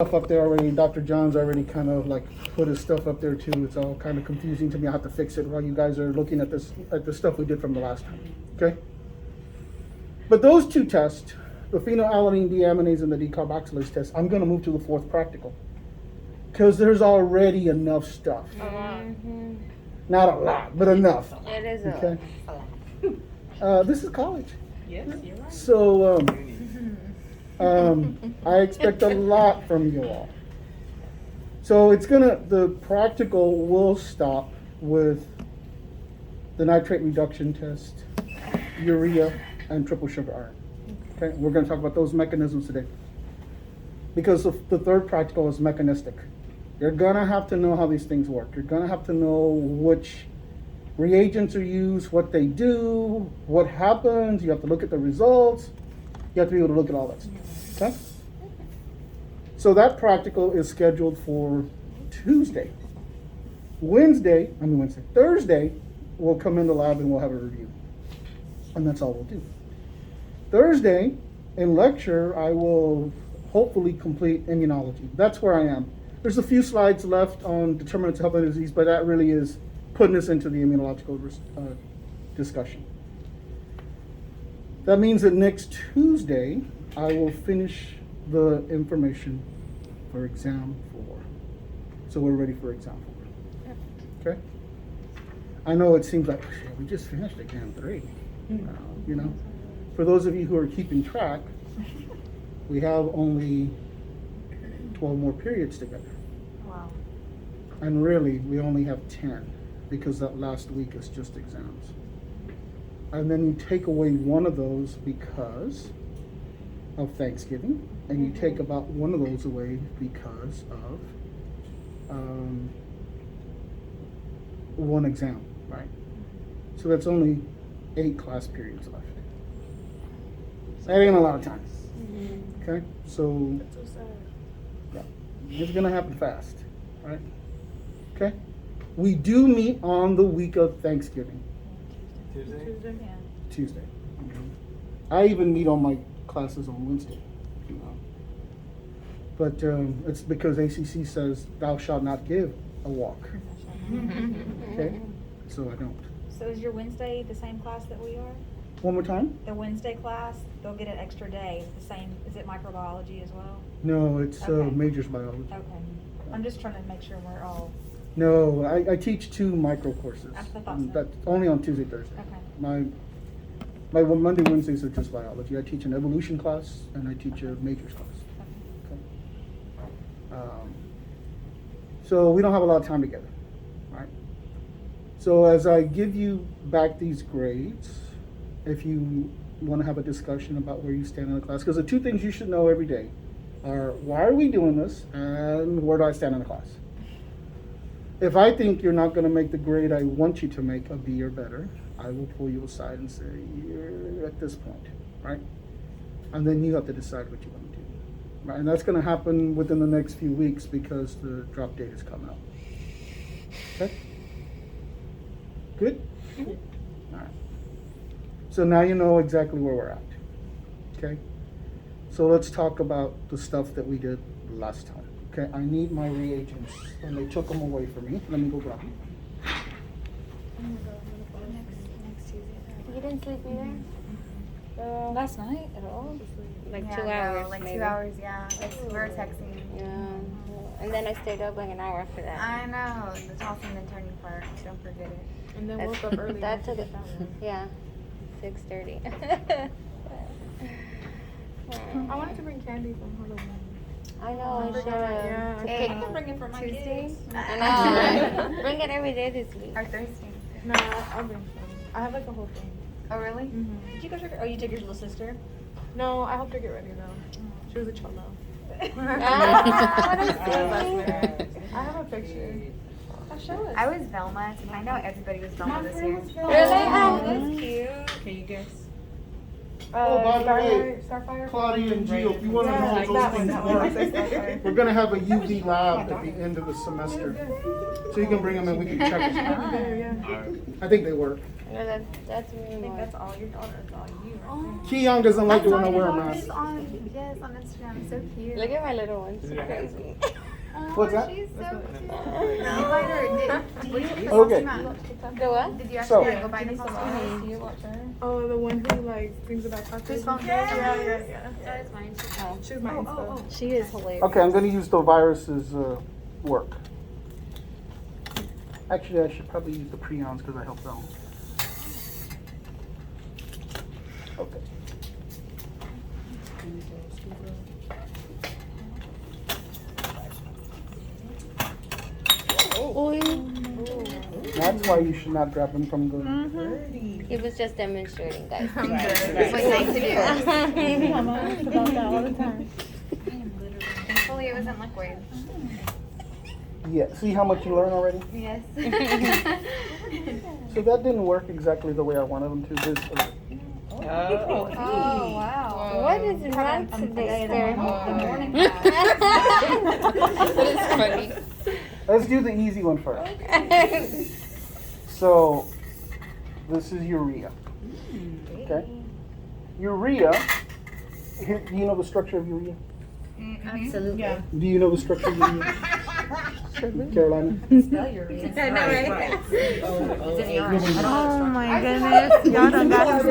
Stuff up there already. Dr. John's already kind of like put his stuff up there too. It's all kind of confusing to me. I have to fix it while you guys are looking at this, at the stuff we did from the last time. Okay. But those two tests, the phenylalanine deaminase and the decarboxylase test, I'm going to move to the fourth practical because there's already enough stuff. Not a lot, but enough. It is Okay. This is college. Yes, you're right. So I expect a lot from you all. So the practical will stop with the nitrate reduction test, urea, and triple sugar iron. Okay, we're going to talk about those mechanisms today. Because the third practical is mechanistic. You're going to have to know how these things work. You're going to have to know which reagents are used, what they do, what happens. You have to look at the results. You have to be able to look at all that stuff. Okay? So that practical is scheduled for Tuesday. Thursday, we'll come in the lab and we'll have a review. And that's all we'll do. Thursday, in lecture, I will hopefully complete immunology. That's where I am. There's a few slides left on determinants of health and disease, but that really is putting us into the immunological discussion. That means that next Tuesday, I will finish the information for exam 4. So we're ready for exam 4. Okay? I know it seems like, we just finished exam 3. You know, for those of you who are keeping track, we have only 12 more periods together. Wow. And really, we only have 10 because that last week is just exams. And then you take away one of those because of Thanksgiving, and you take about one of those away because of one exam, right? So that's only 8 class periods left. That ain't a lot of time. Okay, so That's so sad. yeah, it's gonna happen fast, right? Okay, we do meet on the week of Thanksgiving, Tuesday? Yeah. Tuesday. I even meet on my classes on Wednesday. You know. But it's because ACC says thou shalt not give a walk. Okay, so I don't. So is your Wednesday the same class that we are? One more time? The Wednesday class, they'll get an extra day. The same, is it microbiology as well? No, it's Okay. majors biology. Okay. I'm just trying to make sure we're all, No, I teach 2 micro courses. I thought so. That's only on Tuesday, Thursday. okay. My Monday, Wednesdays are just biology. I teach an evolution class and I teach a majors class. Okay. So we don't have a lot of time together, right? So as I give you back these grades, if you want to have a discussion about where you stand in the class, because the 2 things you should know every day are why are we doing this and where do I stand in the class? If I think you're not going to make the grade I want you to make, a B or better, I will pull you aside and say, you're at this point, right? And then you have to decide what you want to do. Right? And that's going to happen within the next few weeks because the drop date is coming up. Okay? Good? All right. So now you know exactly where we're at. Okay? So let's talk about the stuff that we did last time. Okay, I need my reagents, and they took them away from me. Let me go grab them. Next Tuesday. You didn't sleep either? Last night at all? Like Yeah, 2 no, hours, like maybe. 2 hours, yeah. Like, we were texting. Yeah. And then I stayed up like an hour after that. I know, the tossing and turning part. Don't forget it. And then That's- woke up early. That to took get it. that one. Yeah. 6:30. I wanted to bring candy from Halloween. I know, I should Yeah. have. Hey, I can bring it for my Tuesday? kids. I know. Bring it every day this week. Or Thursday. Nah, I'll bring some. I have like a whole thing. Oh, really? Mm-hmm. Did you go trick or, oh, you took your little sister? No, I helped her get ready though. She was a cholo. Ah, what a I sweetie. have a picture. I'll show us. I was Velma. I know everybody was Velma this year. Really? Oh, that's cute. Can you guess? Oh, by the way, Starfire. Claudia and Gio, if you want to know Yeah, how that those one, things that one. I work, say Starfire. we're gonna have a UV lab at the end of the semester. So you can bring them and we can check them. There, yeah. I think they work. No, that's me I think more. that's all your daughter, that's all you. Oh, Keon doesn't like it when I saw wear a your mask. daughter's on, yes, on Instagram. So cute. Look at my little one. She's crazy. Oh, What's that? She's so cute. Invite her. Did you Okay. The what? Did you So- actually go buy the costume? Do you watch her? Oh, the one who like sings about tacos. Who's phone? Yeah. That is mine. She's my Insta. She is hilarious. Okay, I'm gonna use the virus's work. Actually, I should probably use the prions because I helped them. Okay. That's why you should not grab them from the. He was just demonstrating, guys. That's what nice to do. About that all the time. Thankfully, it wasn't liquid. Yeah. See how much you learn already? Yes. So that didn't work exactly the way I wanted them to. Oh, wow. What is wrong today, sir? The morning That is funny. Let's do the easy one first. So, this is urea. Okay? Urea, here, do you know the structure of urea? Absolutely. Yeah. Do you know the structure of urea? Carolina? Spell your reason. I know, right? It's in urine. I don't know Oh the my goodness. Y'all done got us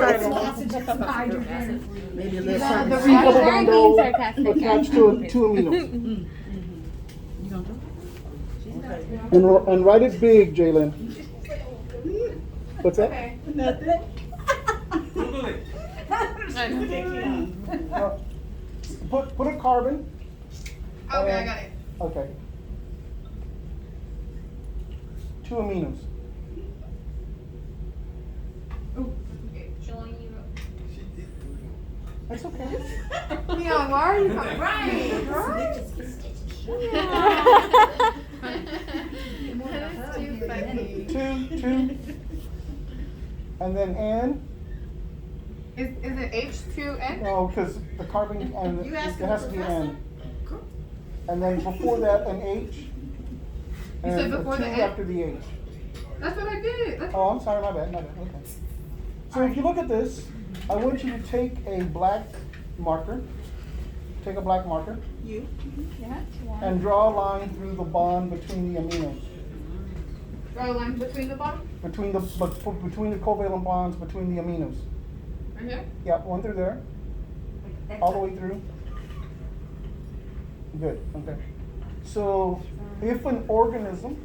started. Maybe let's The see double being bundle sarcastic. attached to two aminos. And write it big, Jalen. What's that? Put a carbon. Okay, I got it. Okay. Two aminos. That's okay. Leon, why are you coming? Right, right? That is too funny. Two. And then N. Is it H2N? No, because the carbon and You it asked has to the be an professor? N. And then before that, an H. You said And a before the two N? after the H. That's what I did. Oh, I'm sorry, my bad. Okay. So if you look at this, I want you to take a black marker. Take a black marker. And draw a line through the bond between the aminos. Draw a line between the bottom? Between the covalent bonds between the aminos. Right here? Yeah, one through there, all the way through. Good, okay. So if an organism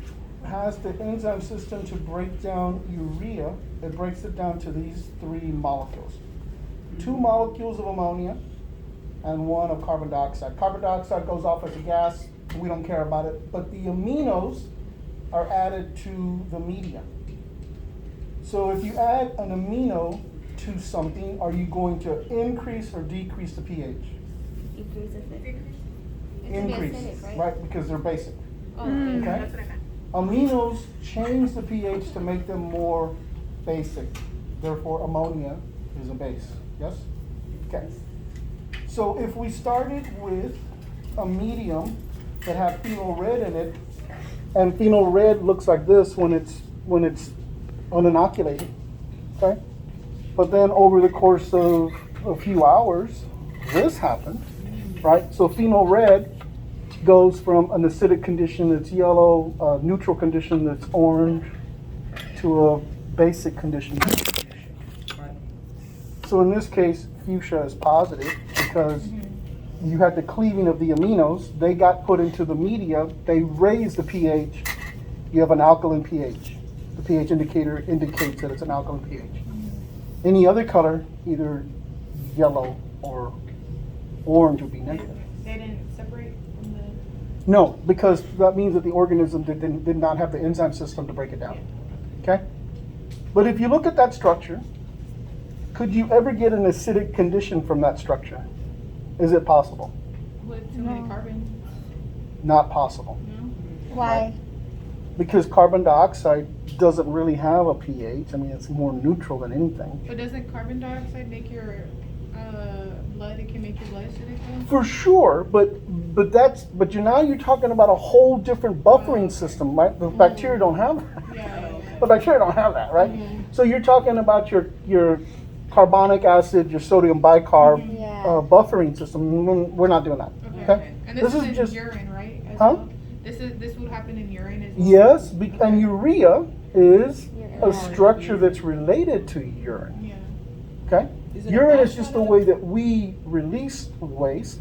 has the enzyme system to break down urea, it breaks it down to these three molecules. 2 molecules of ammonia and 1 of carbon dioxide. Carbon dioxide goes off as a gas, we don't care about it, but the aminos are added to the media. So if you add an amino to something, are you going to increase or decrease the pH? Increase, right, because they're basic. Okay? Aminos change the pH to make them more basic. Therefore, ammonia is a base. Yes? Okay. So if we started with a medium that had phenol red in it, and phenol red looks like this when it's uninoculated, okay? But then over the course of a few hours, this happened, right? So phenol red goes from an acidic condition that's yellow, neutral condition that's orange, to a basic condition. So in this case, fuchsia is positive because you had the cleaving of the aminos. They got put into the media. They raised the pH. You have an alkaline pH. The pH indicator indicates that it's an alkaline pH. Any other color, either yellow or orange, would be negative. They didn't separate from the. No, because that means that the organism did not have the enzyme system to break it down. Okay? But if you look at that structure, could you ever get an acidic condition from that structure? Is it possible? With too many carbons? Not possible. Why? Because carbon dioxide doesn't really have a pH. I mean, it's more neutral than anything. But doesn't carbon dioxide make your blood, it can make your blood acidic though? For sure, but you're talking about a whole different buffering system, right? The bacteria don't have that. Yeah. The bacteria don't have that, right? So you're talking about your carbonic acid, your sodium bicarb Yeah. buffering system. We're not doing that. Okay. And this, This is is just- urine, right? As Huh? well? This would happen in urine as well? Yes, and urea is a Urine. structure that's related to urine. Yeah. Okay? Is it a Urine is just the byproduct? way that we release waste,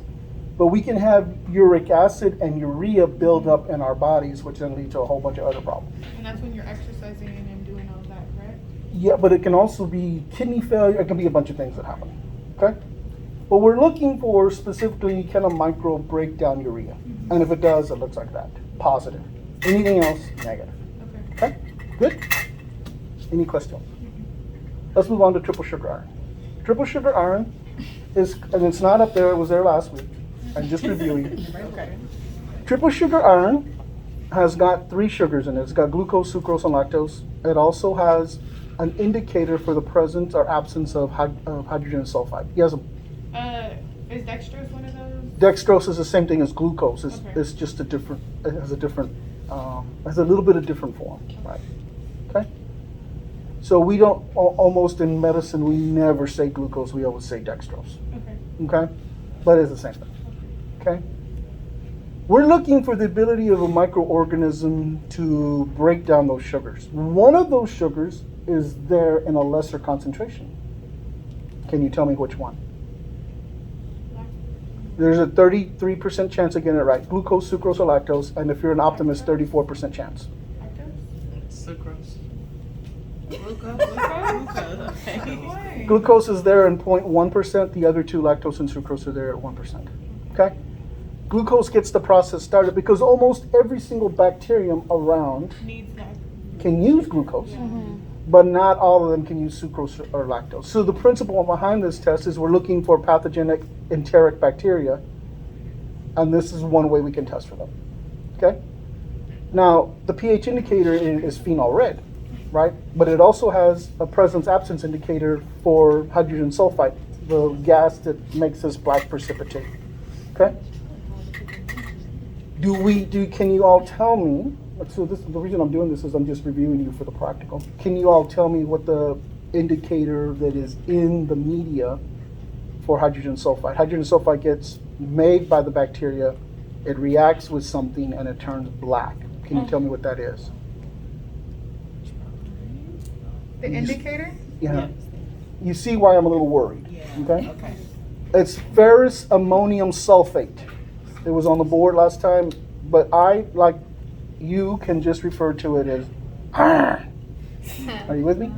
but we can have uric acid and urea build up in our bodies, which then lead to a whole bunch of other problems. And that's when you're exercising and doing all that, correct? Yeah, but it can also be kidney failure. It can be a bunch of things that happen. Okay? But we're looking for specifically, can a microbe break down urea? And if it does, it looks like that. Positive. Anything else, negative. Okay. Okay? Good? Any questions? Let's move on to triple sugar iron. Triple sugar iron is, and it's not up there, it was there last week. I'm just reviewing. Okay. Triple sugar iron has got 3 sugars in it. It's got glucose, sucrose, and lactose. It also has an indicator for the presence or absence of hydrogen sulfide. He has a, Is dextrose one of those? dextrose is the same thing as glucose. It's, Okay. it's just a different, it has a different, has a little bit of different form, right? Okay? So we don't, almost in medicine, we never say glucose, we always say dextrose. Okay. Okay? But it's the same thing. Okay? We're looking for the ability of a microorganism to break down those sugars. One of those sugars is there in a lesser concentration. Can you tell me which one? There's a 33% chance of getting it right. Glucose, sucrose, or lactose, and if you're an optimist, 34% chance. Sucrose. Why? Glucose is there in 0.1%, the other two, lactose and sucrose, are there at 1%. Okay? Glucose gets the process started because almost every single bacterium around Needs that. can use glucose, but not all of them can use sucrose or lactose. So the principle behind this test is we're looking for pathogenic enteric bacteria, and this is one way we can test for them. Okay? Now, the pH indicator is phenol red, right? But it also has a presence-absence indicator for hydrogen sulfide, the gas that makes this black precipitate. Okay? Can you all tell me, so this, the reason I'm doing this is I'm just reviewing you for the practical. Can you all tell me what the indicator that is in the media for hydrogen sulfide? Hydrogen sulfide gets made by the bacteria, it reacts with something, and it turns black. Can you tell me what that is? The indicator? Yeah. You see why I'm a little worried, okay? Okay. It's ferrous ammonium sulfate. It was on the board last time, but I, like you, can just refer to it as iron. Are you with me?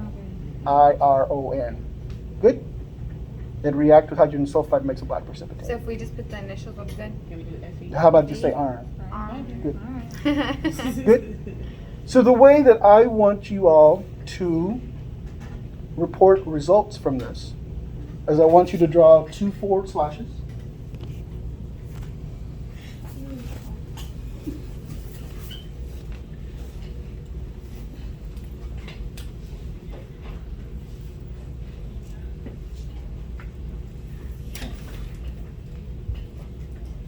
IRON. Good? It reacts with hydrogen sulfide, makes a black precipitate. So if we just put the initials, we'll be good? Can we do FE? How about just say iron? Good. Good? So the way that I want you all to report results from this is I want you to draw 2 forward slashes.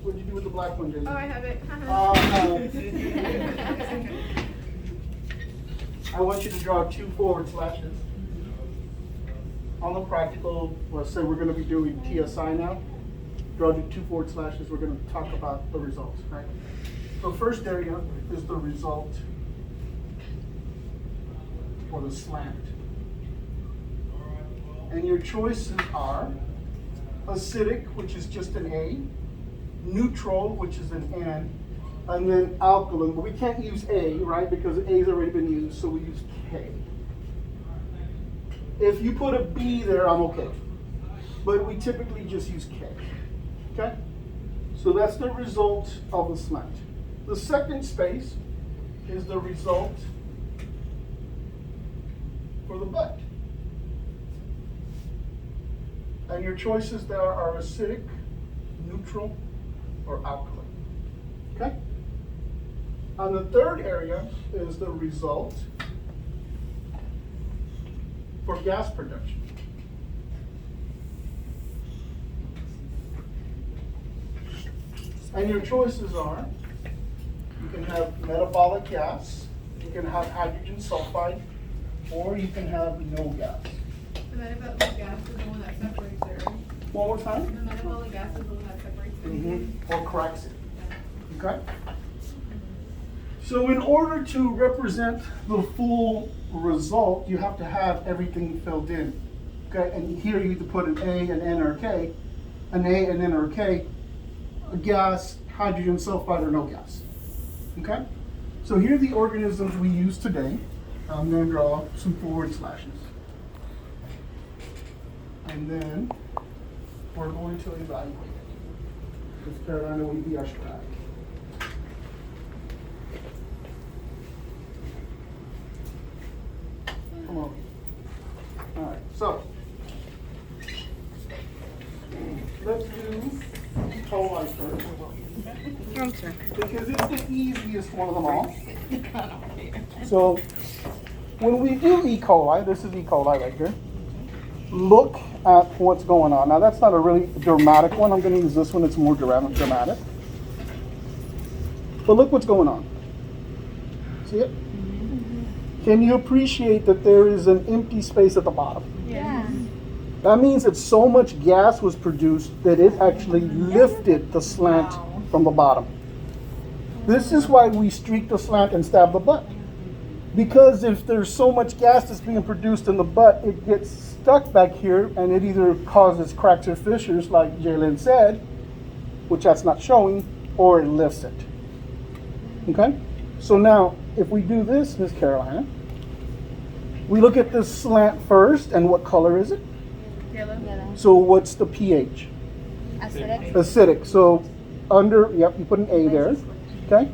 What'd you do with the black one, Jason? Oh, I have it. I want you to draw 2 forward slashes. On the practical, let's say we're going to be doing TSI now. Draw 2 forward slashes. We're going to talk about the results, right? The first area is the result or the slant. And your choices are acidic, which is just an A, neutral, which is an N, and then alkaline. But we can't use A, right? Because A's already been used, so we use K. If you put a B there, I'm okay. But we typically just use K. Okay? So that's the result of the slant. The second space is the result for the butt. And your choices there are acidic, neutral, or alkaline. Okay? And the third area is the result for gas production. And your choices are, you can have metabolic gas, you can have hydrogen sulfide, or you can have no gas. The metabolic gas is the one that separates it, right? One more time. The metabolic gas is the one that separates it. Or corrects it. Okay? So in order to represent the full result, you have to have everything filled in. Okay, and here you either put an A, an N, or a K, an A, an N, or a K, a gas, hydrogen sulfide, or no gas. Okay? So here are the organisms we use today. I'm going to draw some forward slashes. And then we're going to evaluate it. Because Carolina will be our strike. Come on. All right, so let's do coli first. Because it's the easiest one of them all. So when we do E. coli, this is E. coli right here, look at what's going on. Now that's not a really dramatic one. I'm going to use this one. It's more dramatic. But look what's going on. See it? Can you appreciate that there is an empty space at the bottom? Yeah. That means that so much gas was produced that it actually lifted the slant from the bottom. This is why we streak the slant and stab the butt. Because if there's so much gas that's being produced in the butt, it gets stuck back here and it either causes cracks or fissures, like Jalen said, which that's not showing, or it lifts it. Okay? So now, if we do this, Miss Carolina, we look at this slant first, and what color is it? Yellow. So what's the pH? Acidic. Acidic. So under, yep, you put an A there. Okay?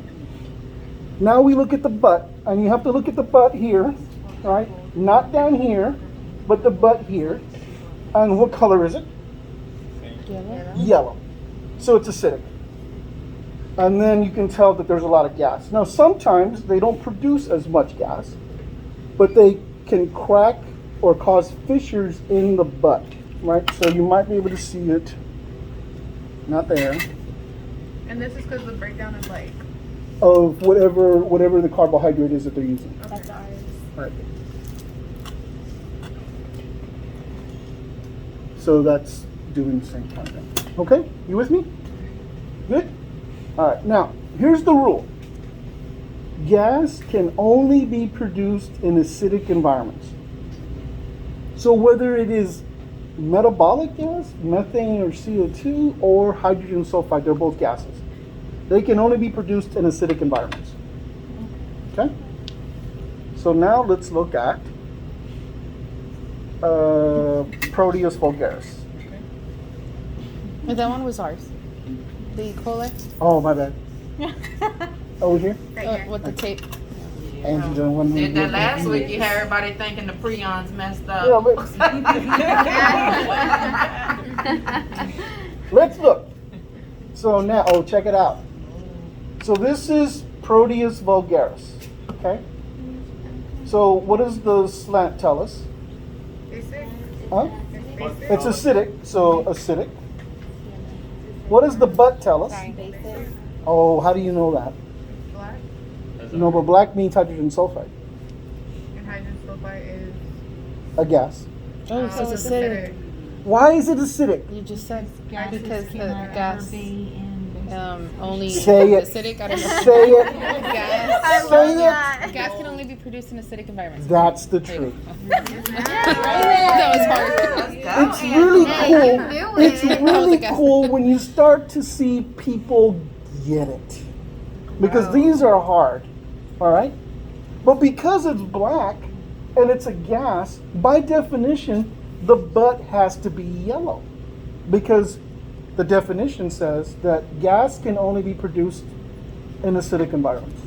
Now we look at the butt, and you have to look at the butt here, right? Not down here, but the butt here. And what color is it? Yellow. So it's acidic. And then you can tell that there's a lot of gas. Now sometimes they don't produce as much gas, but they can crack or cause fissures in the butt, right? So you might be able to see it. Not there. And this is because the breakdown is like. Of whatever the carbohydrate is that they're using. That's Right. So that's doing the same kind of thing. Okay, you with me? Good? All right, now, here's the rule. Gas can only be produced in acidic environments. So whether it is metabolic gas, methane or CO2, or hydrogen sulfide, they're both gases. They can only be produced in acidic environments. Okay? So now let's look at Proteus vulgaris. That one was ours. The E. coli Oh, my bad. Over here? with the tape. Angie done one. Did that last week, you had everybody thinking the prions messed up. Yeah, but let's look. So now, oh, check it out. So this is Proteus vulgaris. Okay? So what does the slant tell us? basic. Huh? It's basic. It's acidic, so acidic. What does the butt tell us? Oh, how do you know that? Black. No, but black means hydrogen sulfide, And hydrogen sulfide is. a gas. Oh, so it's acidic. Why is it acidic? You just said because the gas only Say it. acidic. I don't know. Say it. Gas, Say it. gas can only be produced in acidic environments. That's the truth. That was hard. It's really cool. knew It's it. really That was a cool when you start to see people get it. Because these are hard, all right? But because it's black and it's a gas, by definition, the butt has to be yellow. Because the definition says that gas can only be produced in acidic environments.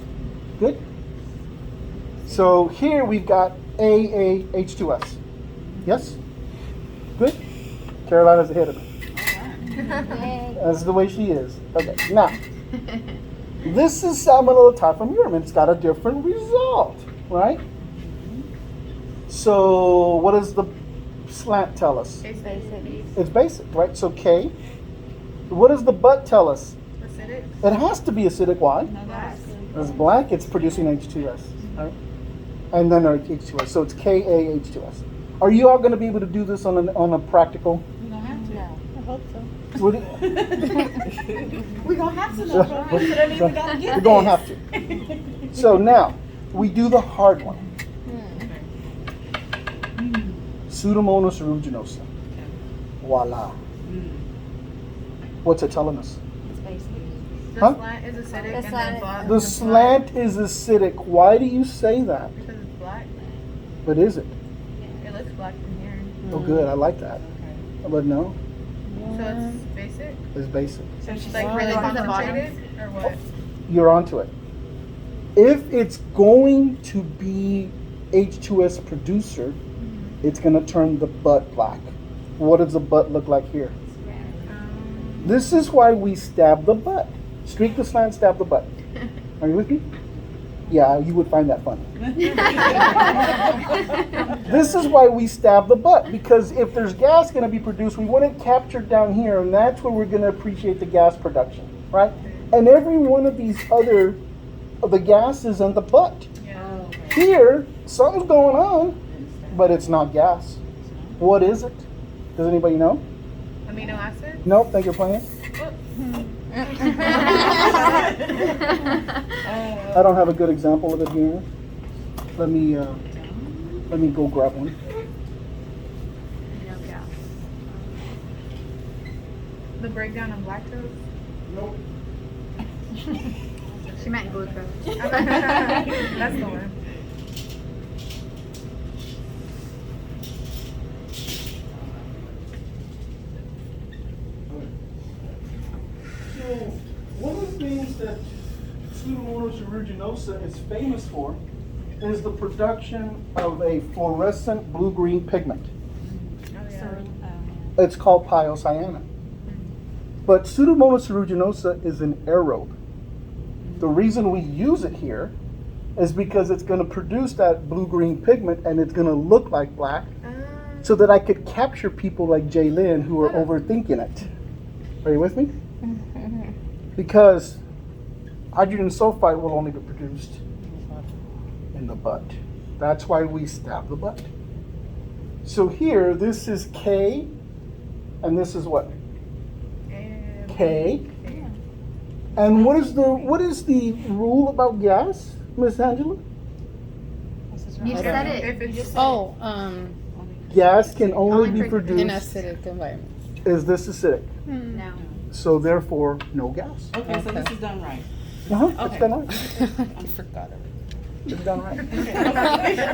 Good? So here we've got AaH2S. Yes? Good? Carolina's ahead of me. That's the way she is. Okay, now, this is Salmonella typhimurium. It's got a different result, right? So what does the slant tell us? It's basic. It's basic, right? So K. What does the butt tell us? acidic? It has to be acidic. Why? Black. It's black, it's producing H2S, right? And then our H2S, so it's KaH2S. Are you all gonna be able to do this on a practical? We don't have to. I hope so. Would it- We gonna have to know, right? So that means we gotta get We're gonna this. have to. So now, we do the hard one. Pseudomonas aeruginosa. Voila. What's it telling us? It's basically. The Huh? slant is acidic The and slant- then black. The slant is acidic. Why do you say that? Because it's black. But is it? It looks black from here. Oh, good. I like that. But no, So it's basic? it's basic. So she's Like really really concentrated. concentrated? Or what? You're onto it. If it's going to be H2S producer, it's going to turn the butt black. What does the butt look like here? This is why we stab the butt. Streak the slant, stab the butt. Are you with me? Yeah, you would find that funny. This is why we stab the butt, because if there's gas going to be produced, we want it captured down here, and that's where we're going to appreciate the gas production, right? And every one of these other of the gas is in the butt. Yeah. Here, something's going on, but it's not gas. What is it? Does anybody know? Amino acid? Nope, think you're playing. I don't have a good example of it here. Let me go grab one. No gas. The breakdown of lactose? Nope. She meant glucose. That's the one. So, one of the things that Pseudomonas aeruginosa is famous for is the production of a fluorescent blue-green pigment. Oh, yeah. It's called pyocyana. But Pseudomonas aeruginosa is an aerobe. The reason we use it here is because it's going to produce that blue-green pigment and it's going to look like black, so that I could capture people like Jaylyn who are overthinking it. Are you with me? Because hydrogen sulfide will only be produced in the butt. That's why we stab the butt. So here, this is K, and this is what? K. And what is the rule about gas, Miss Angela? You said it. If it's Oh, Gas can only be in produced. acidic environment. Is this acidic? No. So therefore, no gas. Okay, so this is done right. Uh-huh, it's Okay. done right. I forgot it. It's done right.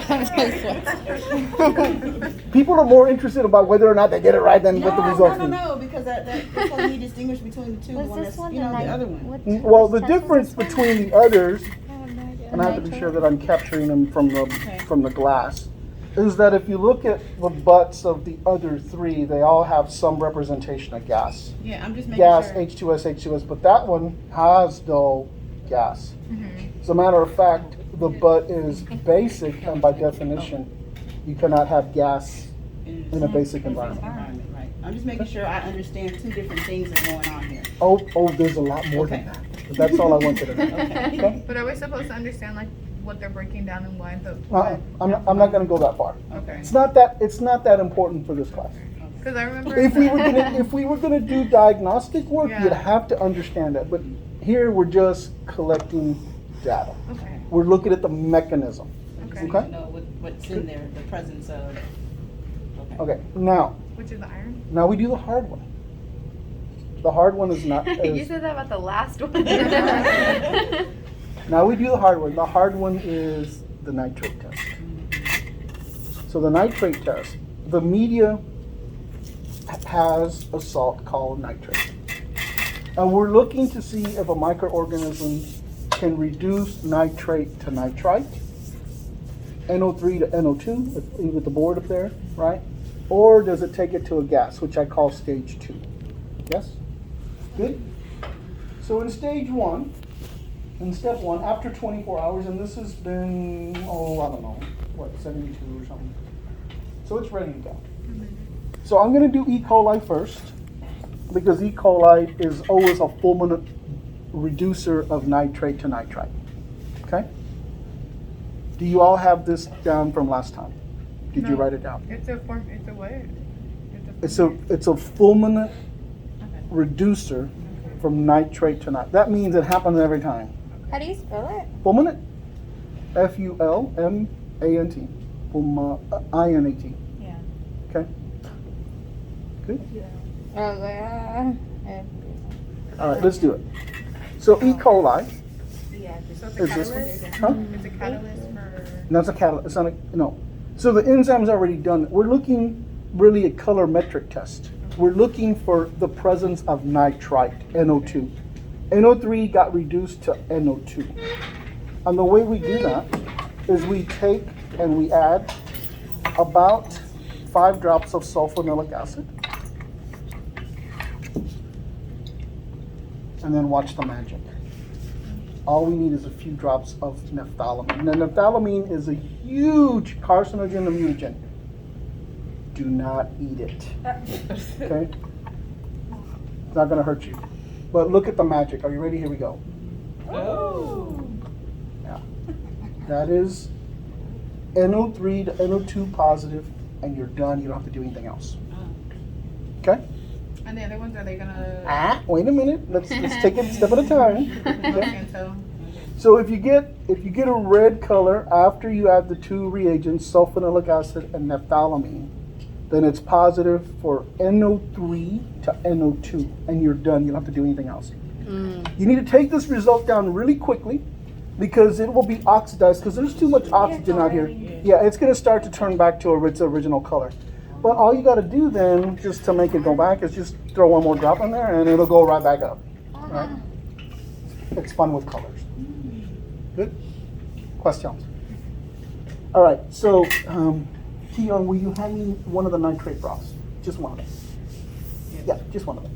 I'm like, what? People are more interested about whether or not they get it right than what the results mean. No, because that's how you distinguish between the two. Was The one this that's, one you the know, the night? other one. What, Well, which the test was difference this one? between the others, I have no idea. and I have to be sure that I'm capturing them from the Okay. from the glass, is that if you look at the butts of the other three, they all have some representation of gas. Yeah, I'm just making Gas, sure. H2S, H2S, but that one has no gas. As a matter of fact, the butt is basic, and by definition, you cannot have gas in a basic environment. Right. I'm just making sure I understand two different things that are going on here. Oh, there's a lot more than Okay. that. But that's all I wanted to know. Okay? But are we supposed to understand like what they're breaking down and why the? I'm not gonna go that far. Okay. It's not that important for this class. Because I remember. If we were gonna do diagnostic work, Yeah. you'd have to understand that. But here we're just collecting data. Okay. We're looking at the mechanism. Okay. So you know what's in there, the presence of. Okay, now Which is the iron. we do the hard one. The hard one is not. You said that about the last one. Now we do the hard one. The hard one is the nitrate test. So the nitrate test, the media has a salt called nitrate. And we're looking to see if a microorganism can reduce nitrate to nitrite, NO3 to NO2, with the board up there, right? Or does it take it to a gas, which I call stage 2? Yes? Good? So in stage 1, in step 1, after 24 hours, and this has been, I don't know, 72 or something. So it's ready to go. So I'm going to do E. coli first, because E. coli is always a fulminant reducer of nitrate to nitrite. Okay? Do you all have this down from last time? Did you No. write it down? It's a form. It's a what? It's a fulminant reducer from nitrate to nitrate. That means it happens every time. How do you spell it? Fulminant. Fulmant. INAT. Yeah. Okay? Good? Oh, yeah. All right, let's do it. So E. coli So it's is a this catalyst. one? Huh? It's a catalyst for. That's a catalyst. It's not a, no. So the enzyme's already done. We're looking really at colorimetric test. We're looking for the presence of nitrite, NO2. NO3 got reduced to NO2. And the way we do that is we take and we add about 5 drops of sulfonilic acid. And then watch the magic. All we need is a few drops of naphthalene. Now, naphthalene is a huge carcinogen and mutagen. Do not eat it. Okay? It's not gonna hurt you. But look at the magic. Are you ready? Here we go. Oh. Yeah. That is NO3 to NO2 positive, and you're done. You don't have to do anything else. Okay? And the other ones, are they gonna? Wait a minute. Let's take it step at a time. Look into? So if you get a red color after you add the 2 reagents, sulfonilic acid and naphthalene, then it's positive for NO3 to NO2, and you're done. You don't have to do anything else. You need to take this result down really quickly because it will be oxidized because there's too much oxygen out here. Yeah, it's going to start to turn back to its original color. But all you got to do then, just to make it go back, is just throw 1 more drop in there and it'll go right back up. Right? It's fun with colors. Good? Questions? All right, so Keon, will you hand me one of the nitrate broths? Just one of them. Yeah, just one of them.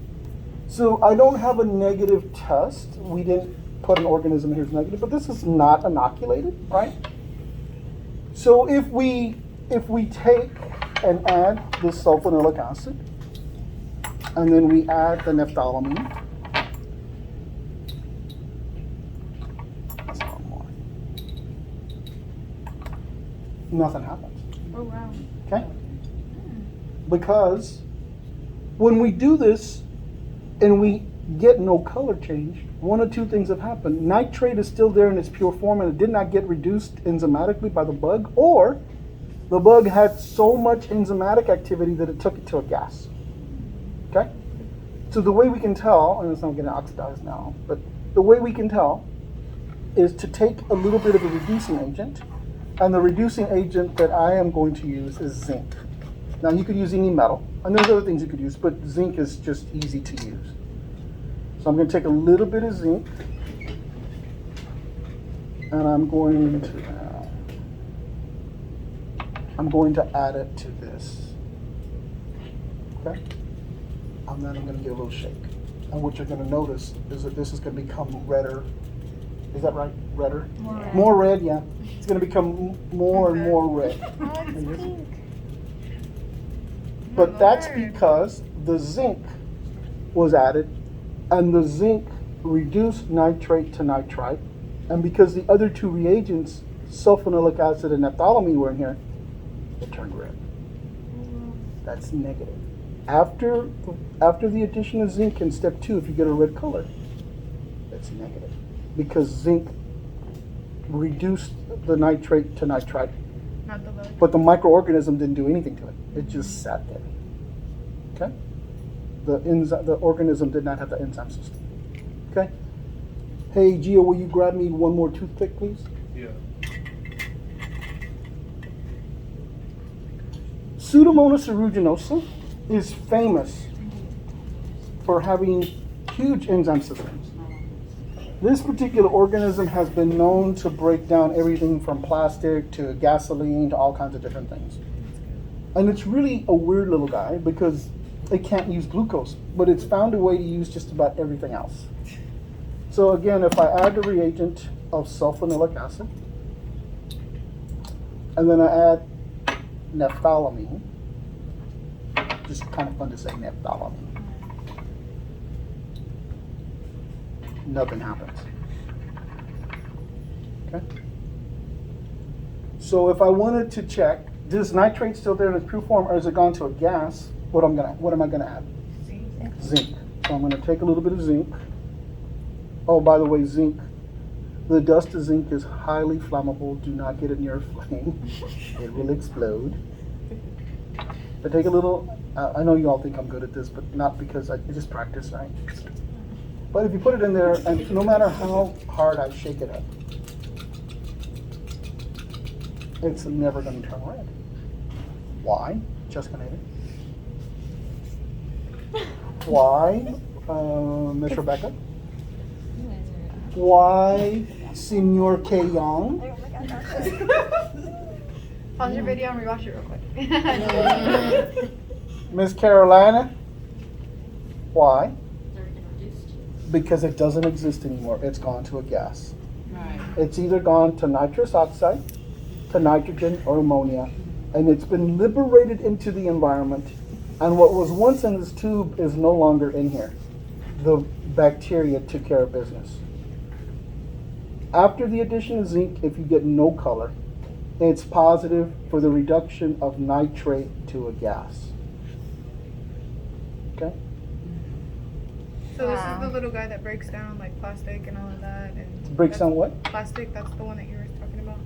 So I don't have a negative test. We didn't put an organism here as negative, but this is not inoculated, right? So if we take and add the sulfonilic acid, and then we add the naphthalene, that's a lot more. Nothing happens. Oh wow. Okay? Because when we do this and we get no color change, one of 2 things have happened. Nitrate is still there in its pure form and it did not get reduced enzymatically by the bug, or the bug had so much enzymatic activity that it took it to a gas. Okay? So the way we can tell, and it's not getting oxidized now, but the way we can tell is to take a little bit of a reducing agent, and the reducing agent that I am going to use is zinc. Now you could use any metal, and there's other things you could use, but zinc is just easy to use. So I'm going to take a little bit of zinc, and I'm going to add it to this. Okay? And then I'm going to give it a little shake. And what you're going to notice is that this is going to become redder. Is that right? Redder? More red, yeah. It's going to become more and more red. Oh, it's pink. But that's because the zinc was added, and the zinc reduced nitrate to nitrite, and because the other 2 reagents, sulfonilic acid and naphthalene, were in here, it turned red. That's negative. After the addition of zinc in step 2, if you get a red color, that's negative, because zinc reduced the nitrate to nitrite, Not the bug. but the microorganism didn't do anything to it. It just sat there. Okay? The organism did not have the enzyme system. Okay? Hey, Gio, will you grab me 1 more toothpick, please? Yeah. Pseudomonas aeruginosa is famous for having huge enzyme systems. This particular organism has been known to break down everything from plastic to gasoline to all kinds of different things. And it's really a weird little guy because it can't use glucose, but it's found a way to use just about everything else. So again, if I add the reagent of sulfonilic acid, and then I add naphthalene, just kind of fun to say naphthalene. nothing happens. Okay? So if I wanted to check, does nitrate still there in its pure form, or has it gone to a gas? What am I gonna add? Zinc. So I'm gonna take a little bit of zinc. Oh, by the way, zinc, the dust of zinc is highly flammable. Do not get it near a flame. It will explode. I take a little, I know you all think I'm good at this, but not because I just practice, right? But if you put it in there, and no matter how hard I shake it up, it's never gonna turn red. Why? Just gonna Why, Miss Rebecca? Why, Senor K. Young? Pause your video and rewatch it real quick. Miss Carolina? Why? Because it doesn't exist anymore. It's gone to a gas. Right. It's either gone to nitrous oxide, to nitrogen, or ammonia, and it's been liberated into the environment. And what was once in this tube is no longer in here. The bacteria took care of business. After the addition of zinc, if you get no color, it's positive for the reduction of nitrate to a gas. Okay? So this is the little guy that breaks down like plastic and all of that, and Breaks that's- down what? Plastic. That's the one that you were talking about.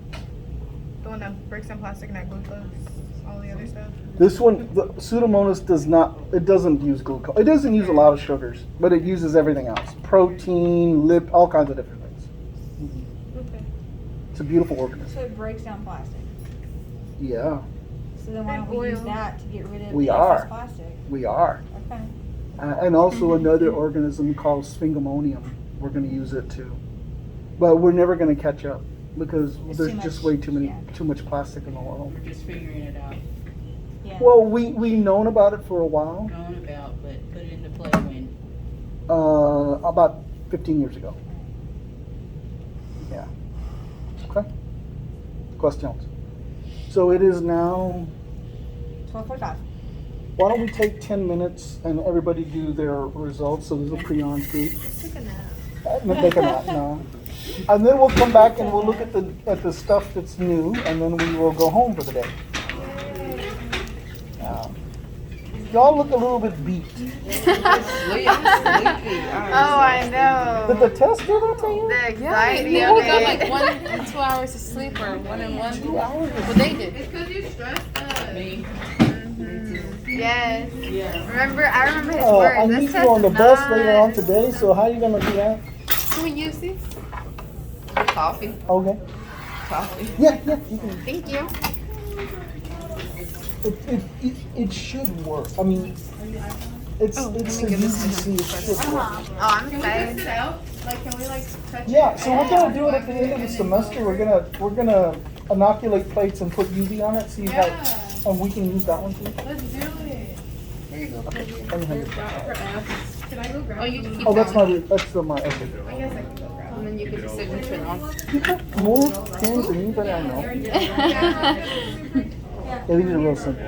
The one that breaks down plastic and that glucose, all the other stuff. This one, the Pseudomonas does not, it doesn't use glucose. It doesn't use a lot of sugars, but it uses everything else. Protein, lip, all kinds of different things. Okay. It's a beautiful organism. So it breaks down plastic. Yeah, So then why And don't we use oil. that to get rid of We the are. excess plastic? we are. Okay. And also another organism called Sphingomonium. We're going to use it too. But we're never going to catch up because It's there's too just much, way yeah. too much plastic in the world. We're just figuring it out. Yeah. Well, we've known about it for a while, Known about, but put it into play when. about 15 years ago. Yeah. Okay. Questions? So it is now, 12:45. why don't we take 10 minutes and everybody do their results, so there's a pre-on group. Let's take a nap. Take a nap now. And then we'll come back and we'll look at the stuff that's new, and then we will go home for the day. Y'all look a little bit beat. Sleepy. Oh, I know. Did the test do that to you? The anxiety Yeah, of we got it. like 1 and 2 hours of sleep or 1 and 1. 2 hours? Well, they did. It's because you stressed us. Me. Yes. Yeah. I remember his I words. need This you on the test bus is later on not- today, so how you gonna do that? Can we use these? Coffee. Okay. Coffee. Yeah, you can. Thank you. It should work. I mean, it's a UCC, it should work. Oh, I'm Can we test excited. it out? Like, can we like touch it? Yeah, so we're gonna do it at the end of the semester. We're gonna inoculate plates and put UV on it, see how, Yeah. and we can use that one too. Let's do it. Here you go. Let me hand it. Can I go grab Oh, you some? can keep Oh, that's that one. my, okay. I guess I can go grab And then you put your signature on. You got more pens than anybody I know. Yeah. Yeah, these are real simple.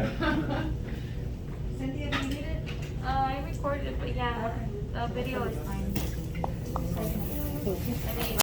Cynthia, do you need it? I recorded it, but yeah, the video is fine.